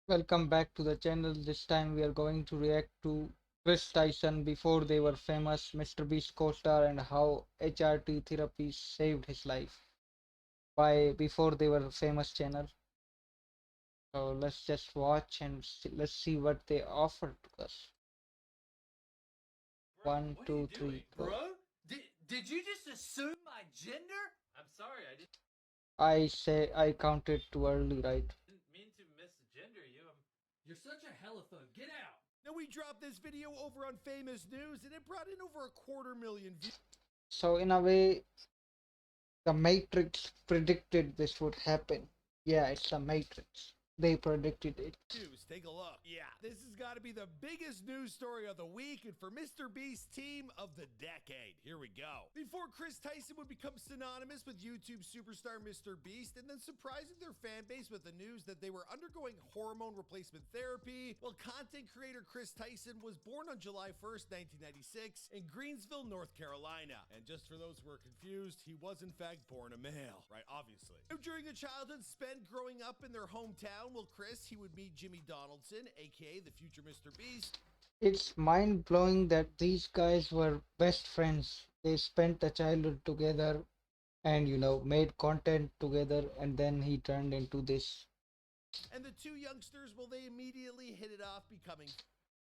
Welcome back to the channel. This time we are going to react to Chris Tyson before they were famous, MrBeast co-star, and how HRT therapy saved his life by before they were famous channel. So let's just watch and let's see what they offered to us. Bro, One, what are you two, three, doing? go. Bro? Did you just assume my gender? I'm sorry, I I say I counted too early, right? didn't mean to misgender you. You're such a hellophone. Get out. Now we dropped this video over on Famous News and it brought in over 250,000 views. So in a way, the Matrix predicted this would happen. Yeah, it's the Matrix. They predicted it. Take a look. Yeah, this has got to be the biggest news story of the week and for MrBeast's team of the decade. Here we go. Before Chris Tyson would become synonymous with YouTube superstar MrBeast and then surprising their fan base with the news that they were undergoing hormone replacement therapy, well, content creator Chris Tyson was born on July 1st, 1996 in Greensville, North Carolina. And just for those who are confused, he was in fact born a male, right? Obviously. Now, during a childhood spent growing up in their hometown, well, Chris, he would meet Jimmy Donaldson, aka the future MrBeast. It's mind blowing that these guys were best friends. They spent the childhood together and made content together, and then he turned into this. And the two youngsters, well, they immediately hit it off, becoming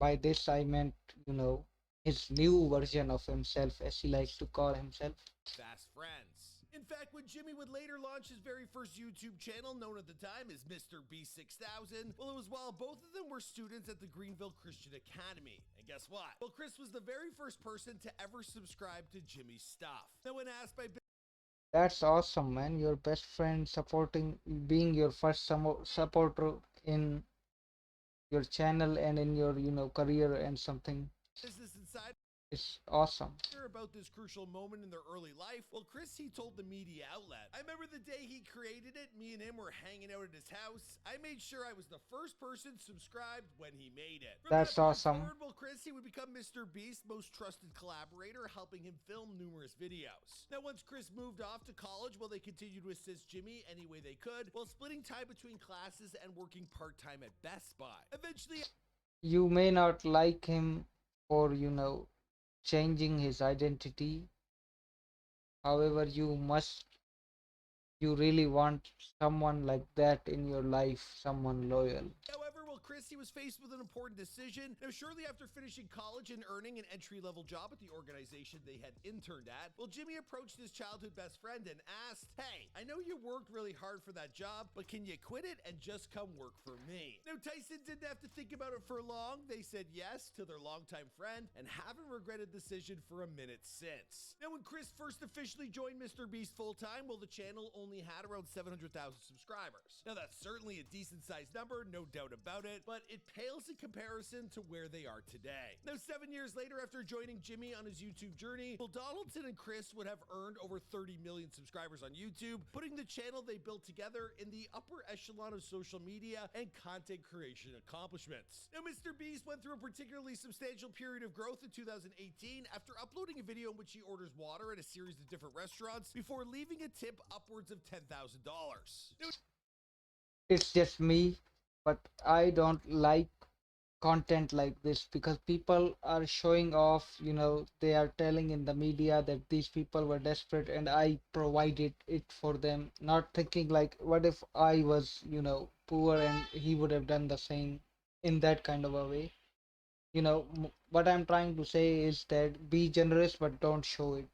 By this, I meant, you know, his new version of himself, as he likes to call himself. fast friends. In fact, when Jimmy would later launch his very first YouTube channel, known at the time as MrBeast 6000, well, it was while both of them were students at the Greenville Christian Academy. And guess what? Well, Chris was the very first person to ever subscribe to Jimmy's stuff. Now, when asked by That's awesome, man. Your best friend supporting, being your first supporter in your channel and in your, career and something Business Insider, is awesome. about this crucial moment in their early life, well, Chris, he told the media outlet, I remember the day he created it, me and him were hanging out at his house. I made sure I was the first person subscribed when he made it. From That's that point awesome. forward, well, Chris, he would become MrBeast's most trusted collaborator, helping him film numerous videos. Now, once Chris moved off to college, well, they continued to assist Jimmy any way they could, while splitting time between classes and working part-time at Best Buy. Eventually, You may not like him for, changing his identity. However, you really want someone like that in your life, someone loyal. however, well, Chris, he was faced with an important decision. Now, shortly after finishing college and earning an entry-level job at the organization they had interned at, well, Jimmy approached his childhood best friend and asked, hey, I know you worked really hard for that job, but can you quit it and just come work for me? Now, Tyson didn't have to think about it for long. They said yes to their longtime friend and haven't regretted the decision for a minute since. Now, when Chris first officially joined MrBeast full-time, well, the channel only had around 700,000 subscribers. Now, that's certainly a decent-sized number, no doubt about it, but it pales in comparison to where they are today. Now, 7 years later, after joining Jimmy on his YouTube journey, well, Donaldson and Chris would have earned over 30 million subscribers on YouTube, putting the channel they built together in the upper echelon of social media and content creation accomplishments. Now, MrBeast went through a particularly substantial period of growth in 2018 after uploading a video in which he orders water at a series of different restaurants before leaving a tip upwards of $10,000. It's just me, but I don't like content like this because people are showing off, they are telling in the media that these people were desperate and I provided it for them, not thinking like, what if I was, poor and he would have done the same in that kind of a way. What I'm trying to say is that be generous, but don't show it.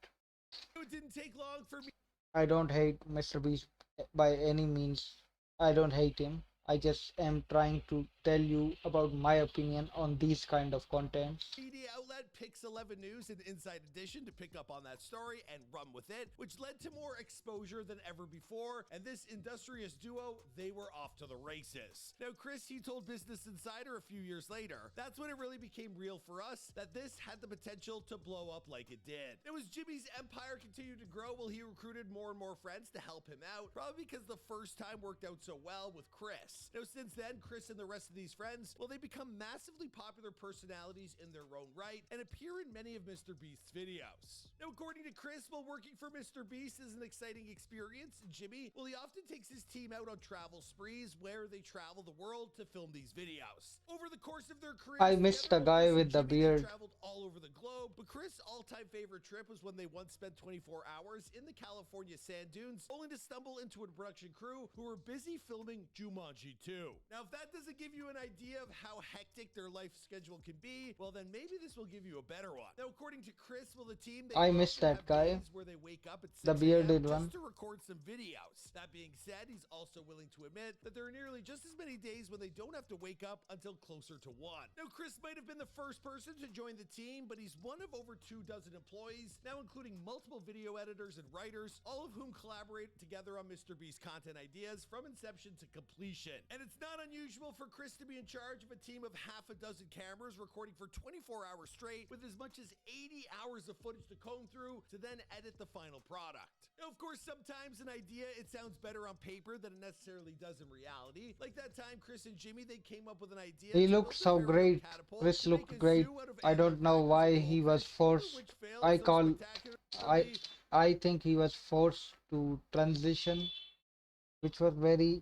It didn't take long for me. I don't hate Mr. Beast by any means. I don't hate him. I just am trying to tell you about my opinion on these kind of contents. Media outlet Pix 11 News and Inside Edition to pick up on that story and run with it, which led to more exposure than ever before. And this industrious duo, they were off to the races. Now, Chris, he told Business Insider a few years later, that's when it really became real for us, that this had the potential to blow up like it did. It was Jimmy's empire continued to grow while he recruited more and more friends to help him out, probably because the first time worked out so well with Chris. Now, since then, Chris and the rest of of these friends, well, they become massively popular personalities in their own right and appear in many of MrBeast's videos. Now, according to Chris, while working for MrBeast is an exciting experience, Jimmy, well, he often takes his team out on travel sprees where they travel the world to film these videos. Over the course of their I careers missed together, the well, guy Chris and with the Jimmy, they beard. traveled all over the globe, but Chris' all-time favorite trip was when they once spent 24 hours in the California sand dunes, only to stumble into a production crew who were busy filming Jumanji 2. Now, if that doesn't give you an idea of how hectic their life schedule can be, well, then maybe this will give you a better one. Now, according to Chris, well, the team, they I missed often that have guy, days where they wake up at the 6 a.m. bearded just one. to record some videos. That being said, he's also willing to admit that there are nearly just as many days when they don't have to wake up until closer to 1. Now, Chris might have been the first person to join the team, but he's one of over 24 employees, now including multiple video editors and writers, all of whom collaborate together on MrBeast content ideas from inception to completion. And it's not unusual for Chris to be in charge of a team of half a dozen cameras recording for 24 hours straight with as much as 80 hours of footage to comb through to then edit the final product. Now, of course, sometimes an idea, it sounds better on paper than it necessarily does in reality. Like that time Chris and Jimmy, they came up with an idea He to looked build a so very own great. catapult Chris to make looked a great. zoo out of I animal don't know crackers why and he was goldfish, all of forced. which failed I so call I spectacularly. I think he was forced to transition, which was very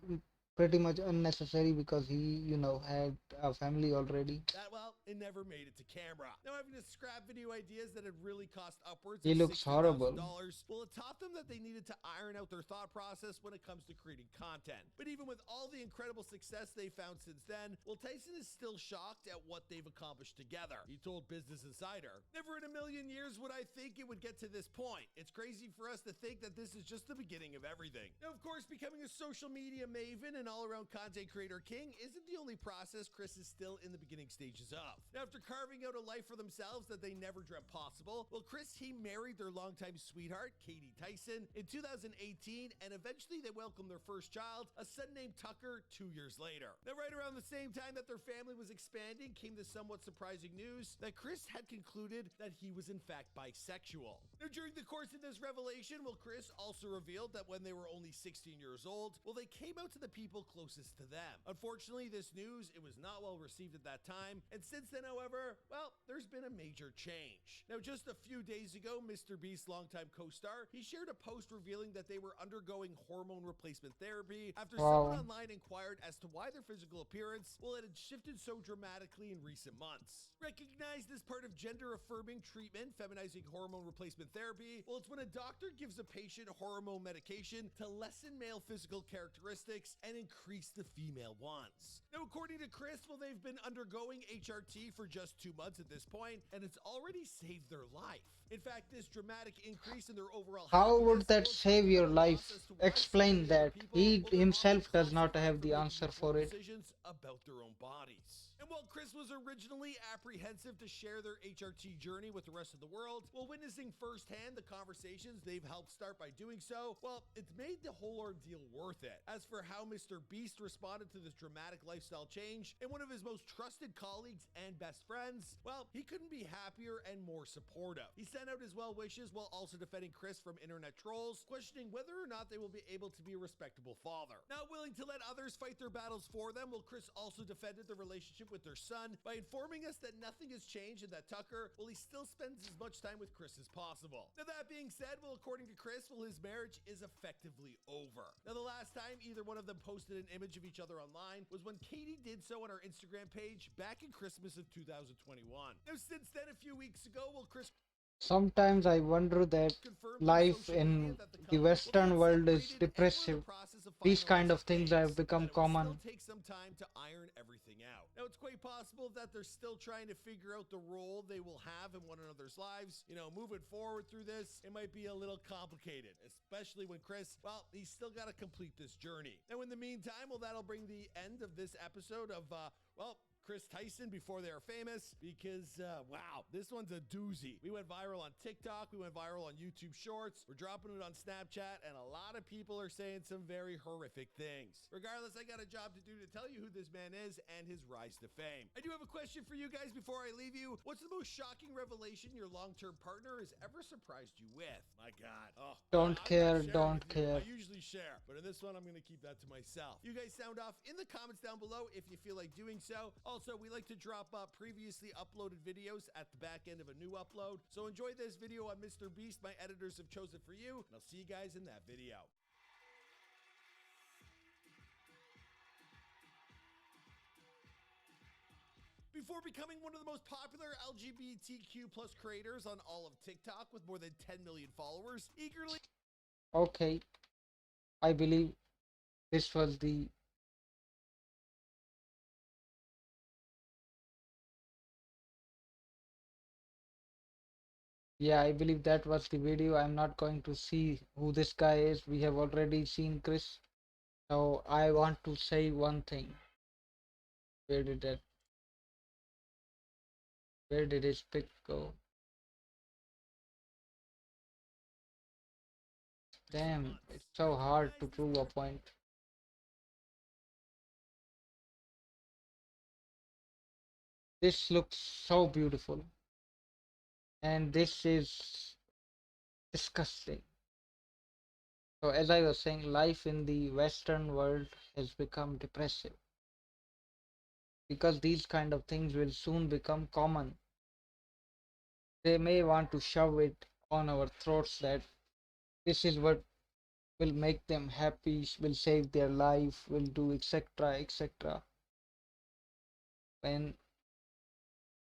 pretty much unnecessary because he, had a family already. That, well, it never made it to camera. Now, having to scrap video ideas that had really cost upwards He of looks horrible. $60,000, well, it taught them that they needed to iron out their thought process when it comes to creating content. But even with all the incredible success they found since then, well, Tyson is still shocked at what they've accomplished together. He told Business Insider, "Never in a million years would I think it would get to this point. It's crazy for us to think that this is just the beginning of everything." Now, of course, becoming a social media maven and all-around content creator king isn't the only process Chris is still in the beginning stages of. Now, after carving out a life for themselves that they never dreamt possible, well, Chris, he married their longtime sweetheart, Katie Tyson, in 2018, and eventually they welcomed their first child, a son named Tucker, 2 years later. Now, right around the same time that their family was expanding came the somewhat surprising news that Chris had concluded that he was in fact bisexual. Now, during the course of this revelation, well, Chris also revealed that when they were only 16 years old, well, they came out to the people closest to them. Unfortunately, this news, it was not well received at that time, and since then, however, well, there's been a major change. Now, just a few days ago, MrBeast's longtime co-star, he shared a post revealing that they were undergoing hormone replacement therapy after someone Wow. online inquired as to why their physical appearance, well, it had shifted so dramatically in recent months. Recognized as part of gender-affirming treatment, feminizing hormone replacement therapy, well, it's when a doctor gives a patient hormone medication to lessen male physical characteristics and increase the female ones. Now, according to Chris, well, they've been undergoing HRT for just 2 months at this point, and it's already saved their life. In fact, this dramatic increase in their overall How happiness, would that well, it's save come your at a loss life? as to why so Explain many other that. people, He well, they're often himself does not classified have for the making answer informed for it. decisions about their own bodies. And while Chris was originally apprehensive to share their HRT journey with the rest of the world, while witnessing firsthand the conversations they've helped start by doing so, well, it's made the whole ordeal worth it. As for how MrBeast responded to this dramatic lifestyle change, and one of his most trusted colleagues and best friends, well, he couldn't be happier and more supportive. He sent out his well wishes while also defending Chris from internet trolls, questioning whether or not they will be able to be a respectable father. Not willing to let others fight their battles for them, well, Chris also defended the relationship with their son by informing us that nothing has changed and that Tucker, well, he still spends as much time with Chris as possible. Now, that being said, well, according to Chris, well, his marriage is effectively over. Now, the last time either one of them posted an image of each other online was when Katie did so on her Instagram page back in Christmas of 2021. Now, since then, a few weeks ago, well, Chris Sometimes I wonder that confirmed through life social media in that the the couple, well, they Western had world is separated and were in the depressive. process of These kind of finalizing things things, have but become that it would still common. take some time to iron everything out. Now, it's quite possible that they're still trying to figure out the role they will have in one another's lives. You know, moving forward through this, it might be a little complicated, especially when Chris, well, he's still got to complete this journey. Now, in the meantime, well, that'll bring the end of this episode of, well, Chris Tyson before they are famous, because, wow, this one's a doozy. We went viral viral on TikTok. We went viral on YouTube Shorts. We're dropping it on Snapchat, and a lot of people are saying some very horrific things. Regardless, I got a job to do to tell you who this man is and his rise to fame. I do have a question for you guys before I leave you. What's the most shocking revelation your long-term partner has ever surprised you with? My God. Oh, Don't I'm not care, sharing don't with you. I care. usually share, but in this one, I'm going to keep that to myself. You guys sound off in the comments down below if you feel like doing so. Also, we like to drop previously uploaded videos at the back end of a new upload. So enjoy this video on MrBeast. My editors have chosen for you, and I'll see you guys in that video. Before becoming one of the most popular LGBTQ plus creators on all of TikTok with more than 10 million followers, eagerly Okay, I believe this was the yeah, I believe that was the video. I'm not going to see who this guy is. We have already seen Chris. So I want to say one thing. Where did that where did his pic go? Damn, it's so hard to prove a point. This looks so beautiful. And this is disgusting. So as I was saying, life in the Western world has become depressive because these kind of things will soon become common. They may want to shove it on our throats that this is what will make them happy, will save their life, will do etc. etc. When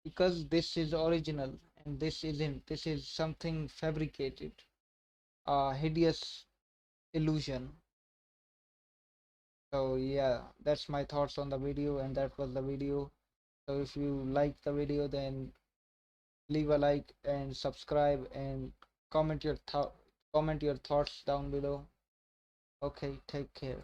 because this is original and this isn't, this is something fabricated, a hideous illusion. So yeah, that's my thoughts on the video, and that was the video. So if you like the video, then leave a like and subscribe and comment your thoughts down below. Okay, take care.